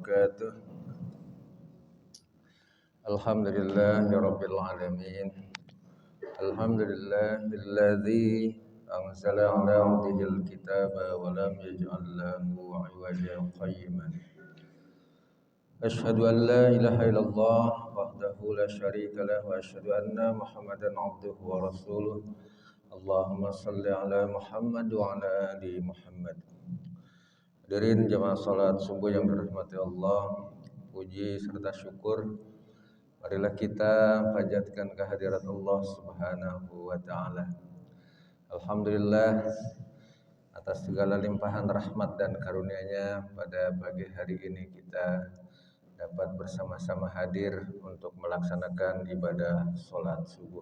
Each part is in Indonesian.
wabarakatuh. Alhamdulillahirabbil alamin. Alhamdulillahilladzi anzala 'ala 'abdihil kitaba wa lam yaj'al lahu 'iwajan qayyiman. Asyhadu an la ilaha illallah wahdahu la syarika lahu wa asyhadu anna Muhammadan 'abduhu wa rasuluh. Allahumma shalli 'ala Muhammad wa 'ala ali Muhammad. Hadirin jamaah salat subuh yang dirahmati Allah, puji serta syukur marilah kita panjatkan kehadirat Allah Subhanahu wa taala. Alhamdulillah atas segala limpahan rahmat dan karunia-Nya pada pagi hari ini kita dapat bersama-sama hadir untuk melaksanakan ibadah salat subuh.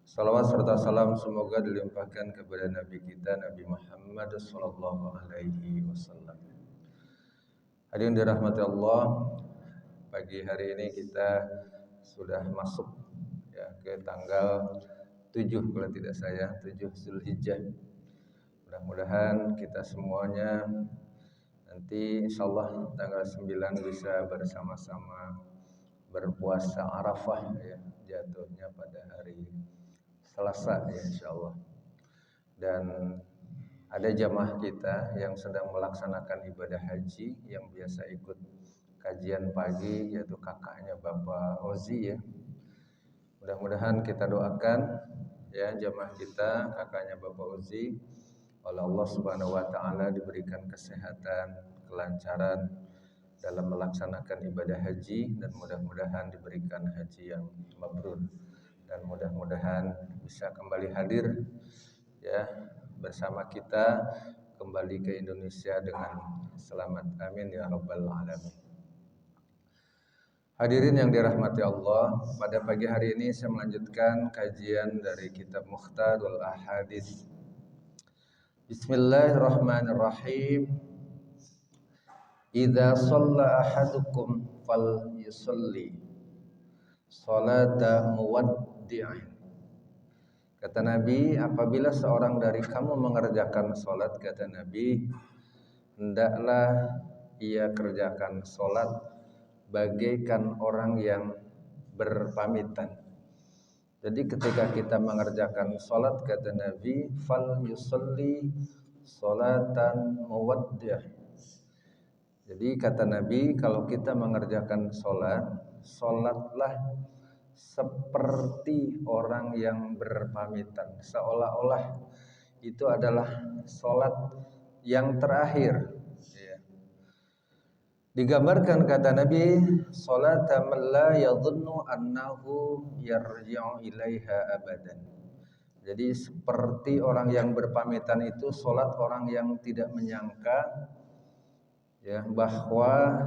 Salawat serta salam semoga dilimpahkan kepada Nabi kita Nabi Muhammad sallallahu alaihi wasallam. Hadirin dirahmati Allah, pagi hari ini kita sudah masuk ya ke tanggal 7 kalau tidak saya, 7 Zulhijjah. Mudah-mudahan kita semuanya nanti insyaallah tanggal 9 bisa bersama-sama berpuasa Arafah ya, jatuhnya pada hari Selasa ya insyaallah. Dan ada jamaah kita yang sedang melaksanakan ibadah haji yang biasa ikut kajian pagi, yaitu kakaknya Bapak Ozi ya. Mudah-mudahan kita doakan ya jamaah kita, kakaknya Bapak Ozi, oleh Allah Subhanahu wa taala diberikan kesehatan, kelancaran dalam melaksanakan ibadah haji, dan mudah-mudahan diberikan haji yang mabrur, dan mudah-mudahan bisa kembali hadir ya bersama kita kembali ke Indonesia dengan selamat. Amin ya rabbal alamin. Hadirin yang dirahmati Allah, pada pagi hari ini saya melanjutkan kajian dari kitab Mukhtarul Ahadits. Bismillahirrahmanirrahim. Idza shalla ahadukum falyusalli salata muwaddi'in. Kata Nabi, apabila seorang dari kamu mengerjakan salat, kata Nabi, hendaklah ia kerjakan salat bagaikan orang yang berpamitan. Jadi ketika kita mengerjakan salat, kata Nabi, fal yusalli salatan muwaddi'. Jadi kata Nabi, kalau kita mengerjakan salat, salatlah seperti orang yang berpamitan, seolah-olah itu adalah salat yang terakhir ya. Digambarkan kata Nabi, salata man la yadhunnu annahu yarji'u ilaiha abadan. Jadi seperti orang yang berpamitan itu salat orang yang tidak menyangka ya bahwa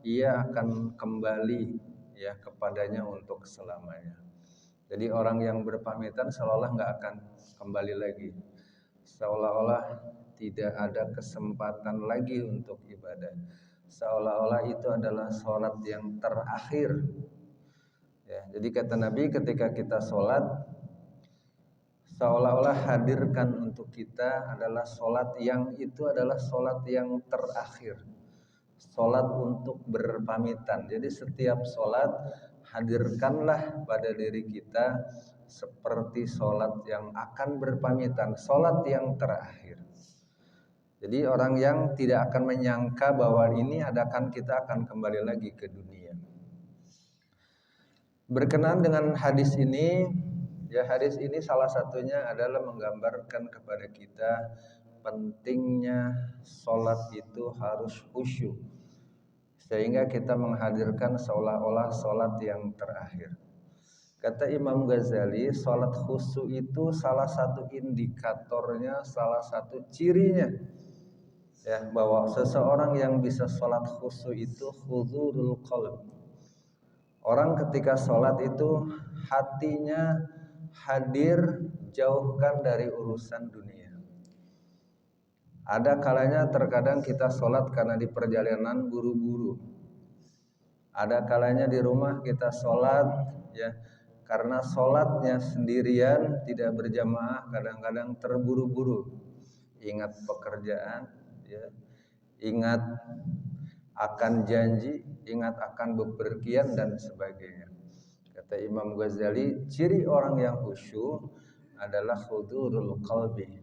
ia akan kembali ya kepadanya untuk selamanya. Jadi orang yang berpamitan seolah-olah nggak akan kembali lagi, seolah-olah tidak ada kesempatan lagi untuk ibadah, seolah-olah itu adalah sholat yang terakhir ya. Jadi kata Nabi, ketika kita sholat, seolah-olah hadirkan untuk kita adalah sholat yang itu adalah sholat yang terakhir, sholat untuk berpamitan. Jadi setiap sholat hadirkanlah pada diri kita seperti sholat yang akan berpamitan, sholat yang terakhir. Jadi orang yang tidak akan menyangka bahwa ini kita akan kembali lagi ke dunia. Berkenaan dengan hadis ini, ya hadis ini salah satunya adalah menggambarkan kepada kita pentingnya sholat itu harus khusyuk, sehingga kita menghadirkan seolah-olah sholat yang terakhir. Kata Imam Ghazali, sholat khusyuk itu salah satu indikatornya, salah satu cirinya ya, bahwa seseorang yang bisa sholat khusyuk itu huzurul qalb. Orang ketika sholat itu hatinya hadir, jauhkan dari urusan dunia. Ada kalanya terkadang kita sholat karena di perjalanan buru-buru. Ada kalanya di rumah kita sholat ya karena sholatnya sendirian, tidak berjamaah, kadang-kadang terburu-buru. Ingat pekerjaan ya, ingat akan janji, ingat akan bepergian dan sebagainya. Kata Imam Ghazali, ciri orang yang khusyuk adalah hudurul qalbi,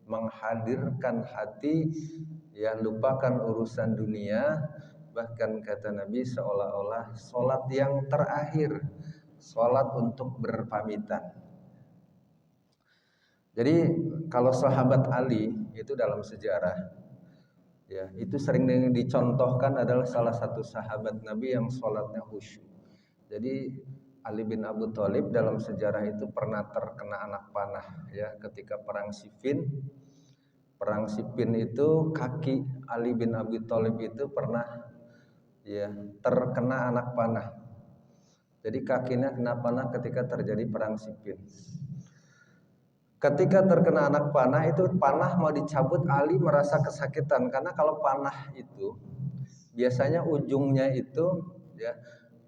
menghadirkan hati, yang lupakan urusan dunia. Bahkan kata Nabi seolah-olah sholat yang terakhir, sholat untuk berpamitan. Jadi kalau sahabat Ali itu dalam sejarah, ya itu sering dicontohkan adalah salah satu sahabat Nabi yang sholatnya khusyuk. Jadi Ali bin Abi Thalib dalam sejarah itu pernah terkena anak panah, ya ketika perang Siffin. Perang Siffin itu kaki Ali bin Abi Thalib itu pernah ya terkena anak panah. Jadi kakinya kena panah ketika terjadi perang Siffin. Ketika terkena anak panah itu, panah mau dicabut, Ali merasa kesakitan karena kalau panah itu biasanya ujungnya itu ya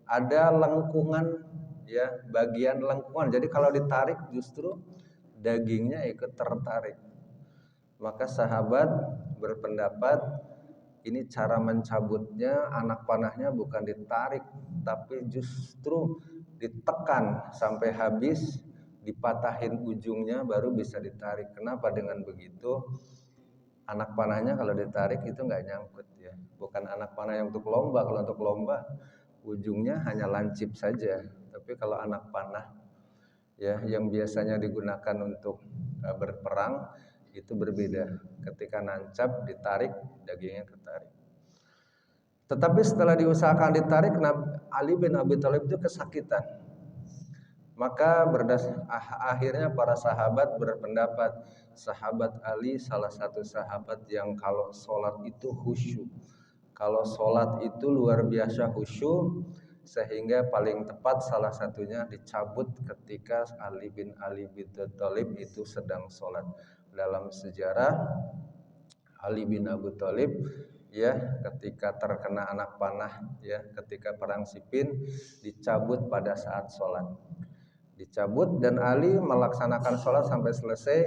ada lengkungan, ya bagian lengkungan. Jadi kalau ditarik justru dagingnya ikut tertarik. Maka sahabat berpendapat ini cara mencabutnya anak panahnya bukan ditarik tapi justru ditekan sampai habis, dipatahin ujungnya baru bisa ditarik. Kenapa? Dengan begitu anak panahnya kalau ditarik itu nggak nyangkut, ya. Bukan anak panah yang untuk lomba. Kalau untuk lomba ujungnya hanya lancip saja. Tapi kalau anak panah ya yang biasanya digunakan untuk berperang itu berbeda. Ketika nancap ditarik, dagingnya ketarik. Tetapi setelah diusahakan ditarik, Ali bin Abi Thalib itu kesakitan. Maka akhirnya para sahabat berpendapat sahabat Ali salah satu sahabat yang kalau sholat itu khusyuk. Kalau sholat itu luar biasa khusyuk, sehingga paling tepat salah satunya dicabut ketika Ali bin Thalib itu sedang sholat. Dalam sejarah Ali bin Abi Thalib ya ketika terkena anak panah ya ketika perang Siffin dicabut pada saat sholat. Dicabut dan Ali melaksanakan sholat sampai selesai.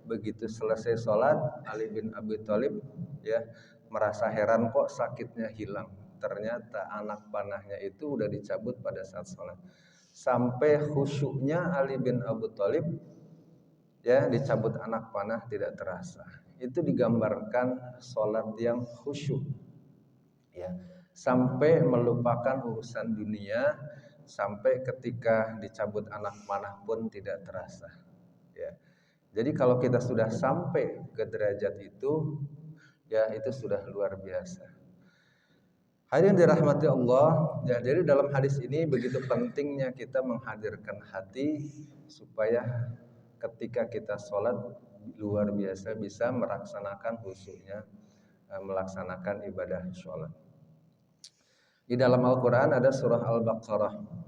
Begitu selesai sholat, Ali bin Abi Thalib ya merasa heran kok sakitnya hilang. Ternyata anak panahnya itu udah dicabut pada saat sholat. Sampai khusyuknya Ali bin Abi Thalib ya dicabut anak panah tidak terasa. Itu digambarkan sholat yang khusyuk ya, sampai melupakan urusan dunia. Sampai ketika dicabut anak panah pun tidak terasa ya. Jadi kalau kita sudah sampai ke derajat itu ya itu sudah luar biasa. Hadirin dirahmati Allah ya, jadi dalam hadis ini begitu pentingnya kita menghadirkan hati supaya ketika kita sholat luar biasa bisa melaksanakan khusyuknya, melaksanakan ibadah sholat. Di dalam Al-Quran ada surah Al-Baqarah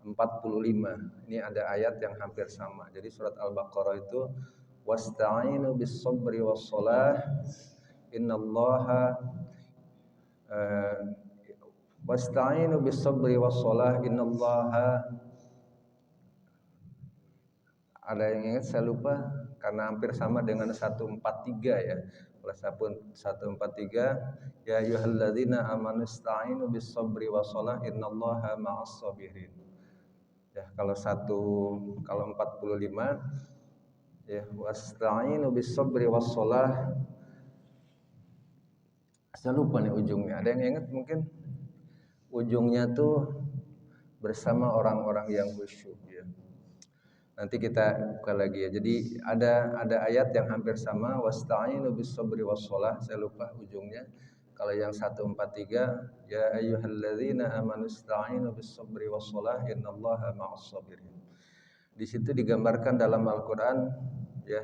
45. Ini ada ayat yang hampir sama. Jadi surat Al-Baqarah itu wasta'inu bis-sabri was-shalah innallaha wasta'inu bis-sabri was-shalah innallaha. Ada yang ingat? Saya lupa karena hampir sama dengan 143 ya. Walaupun 143 ya ayyuhalladzina amanu ista'inu bis-sabri was-shalah innallaha ma'as sabirin. Ya, kalau 45 ya wasta'inu bis-sabri was-shalah. Saya lupa nih ujungnya. Ada yang ingat mungkin? Ujungnya tuh bersama orang-orang yang khusyuk ya. Nanti kita buka lagi ya. Jadi ada ayat yang hampir sama wasta'inu bis-sabri was-shalah. Saya lupa ujungnya. Kalau yang 143 ya ayyuhalladzina amanu ista'inu bis-sabri was-shalah innallaha ma'as sabirin. Di situ digambarkan dalam Al-Qur'an ya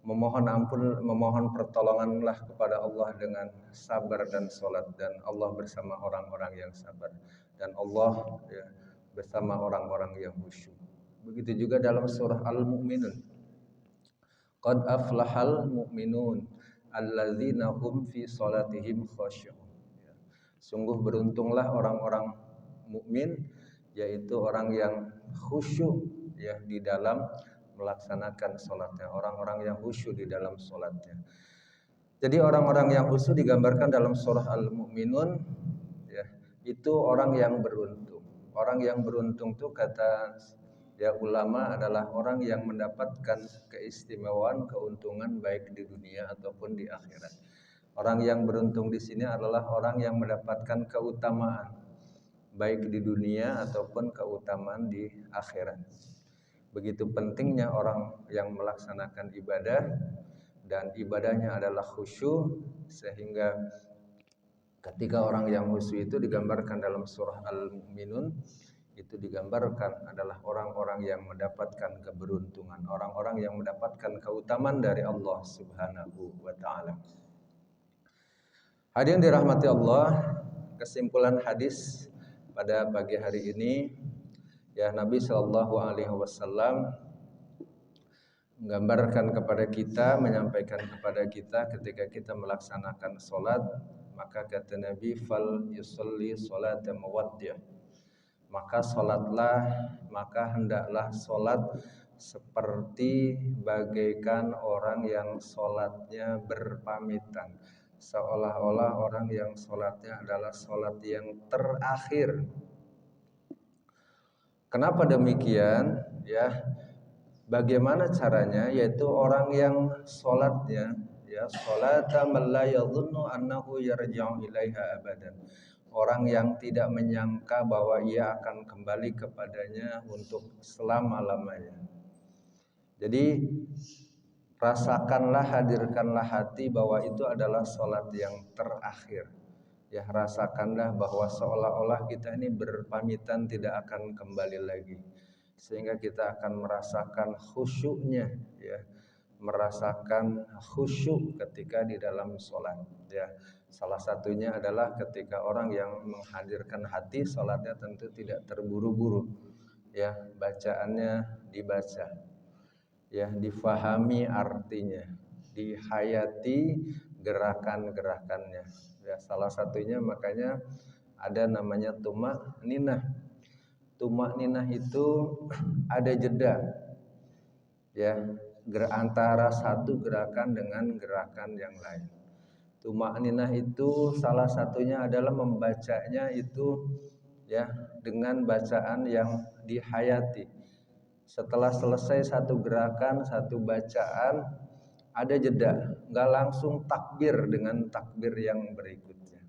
memohon ampun, memohon pertolonganlah kepada Allah dengan sabar dan salat, dan Allah bersama orang-orang yang sabar, dan Allah ya bersama orang-orang yang khusyuk. Begitu juga dalam surah Al-Mu'minun. Qad aflahal mu'minun alladzina hum fi salatihim khasyu'un. Sungguh beruntunglah orang-orang mukmin, yaitu orang yang khusyuk ya di dalam melaksanakan salatnya, orang-orang yang khusyuk di dalam salatnya. Jadi orang-orang yang khusyuk digambarkan dalam surah Al-Mu'minun itu orang yang beruntung. Orang yang beruntung itu kata ya ulama adalah orang yang mendapatkan keistimewaan, keuntungan baik di dunia ataupun di akhirat. Orang yang beruntung di sini adalah orang yang mendapatkan keutamaan baik di dunia ataupun keutamaan di akhirat. Begitu pentingnya orang yang melaksanakan ibadah dan ibadahnya adalah khusyuk, sehingga ketika orang yang khusyuk itu digambarkan dalam surah Al-Mu'minun, itu digambarkan adalah orang-orang yang mendapatkan keberuntungan, orang-orang yang mendapatkan keutamaan dari Allah Subhanahu wa taala. Hadirin dirahmati Allah, kesimpulan hadis pada pagi hari ini, ya, Nabi Shallallahu alaihi wasallam menggambarkan kepada kita, menyampaikan kepada kita ketika kita melaksanakan sholat, maka kata Nabi, fal yusalli sholata muwaddih, maka sholatlah, maka hendaklah sholat seperti bagaikan orang yang sholatnya berpamitan, seolah-olah orang yang sholatnya adalah sholat yang terakhir. Kenapa demikian? Ya, bagaimana caranya? Yaitu orang yang sholatnya, ya, sholata man la yadhunnu annahu yarji'u ilaiha abadan, orang yang tidak menyangka bahwa ia akan kembali kepadanya untuk selama-lamanya. Jadi rasakanlah, hadirkanlah hati bahwa itu adalah sholat yang terakhir. Ya, rasakanlah bahwa seolah-olah kita ini berpamitan tidak akan kembali lagi, sehingga kita akan merasakan khusyuknya, ya, merasakan khusyuk ketika di dalam sholat, ya. Salah satunya adalah ketika orang yang menghadirkan hati, sholatnya tentu tidak terburu-buru, ya, bacaannya dibaca, ya, difahami artinya, dihayati gerakan-gerakannya, ya. Salah satunya makanya ada namanya tumak ninah. Tumak ninah itu ada jeda, ya, antara satu gerakan dengan gerakan yang lain. Tumakninah itu salah satunya adalah membacanya itu, ya, dengan bacaan yang dihayati. Setelah selesai satu gerakan, satu bacaan, ada jeda, nggak langsung takbir dengan takbir yang berikutnya.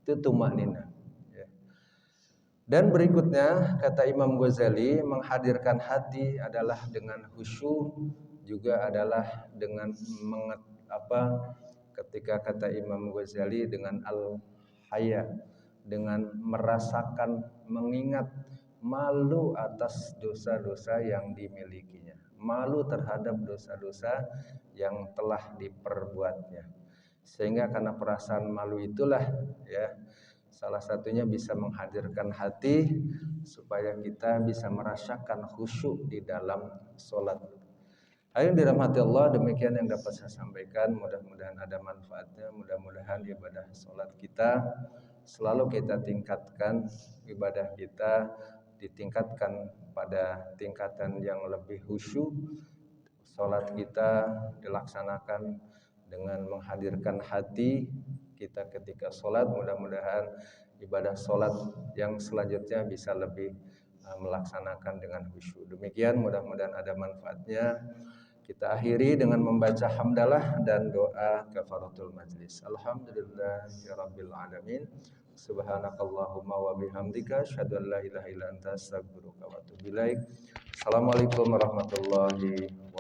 Itu tumakninah, ya. Dan berikutnya kata Imam Ghazali, menghadirkan hati adalah dengan khusyuk, juga adalah dengan ketika kata Imam Ghazali dengan al-haya, dengan merasakan, mengingat malu atas dosa-dosa yang dimilikinya, malu terhadap dosa-dosa yang telah diperbuatnya. Sehingga karena perasaan malu itulah, ya, salah satunya bisa menghadirkan hati supaya kita bisa merasakan khusyuk di dalam sholat. Ayo dirahmati Allah, demikian yang dapat saya sampaikan. Mudah-mudahan ada manfaatnya. Mudah-mudahan ibadah sholat kita selalu kita tingkatkan, ibadah kita ditingkatkan pada tingkatan yang lebih khusyuk. Sholat kita dilaksanakan dengan menghadirkan hati kita ketika sholat. Mudah-mudahan ibadah sholat yang selanjutnya bisa lebih melaksanakan dengan khusyuk. Demikian, mudah-mudahan ada manfaatnya. Kita akhiri dengan membaca hamdalah dan doa kafaratul majlis. Alhamdulillahirabbil alamin. Subhanakallahumma wa bihamdika asyhadu an la ilaha illa anta astaghfiruka wa atubu ilaik. Assalamualaikum warahmatullahi wabarakatuh.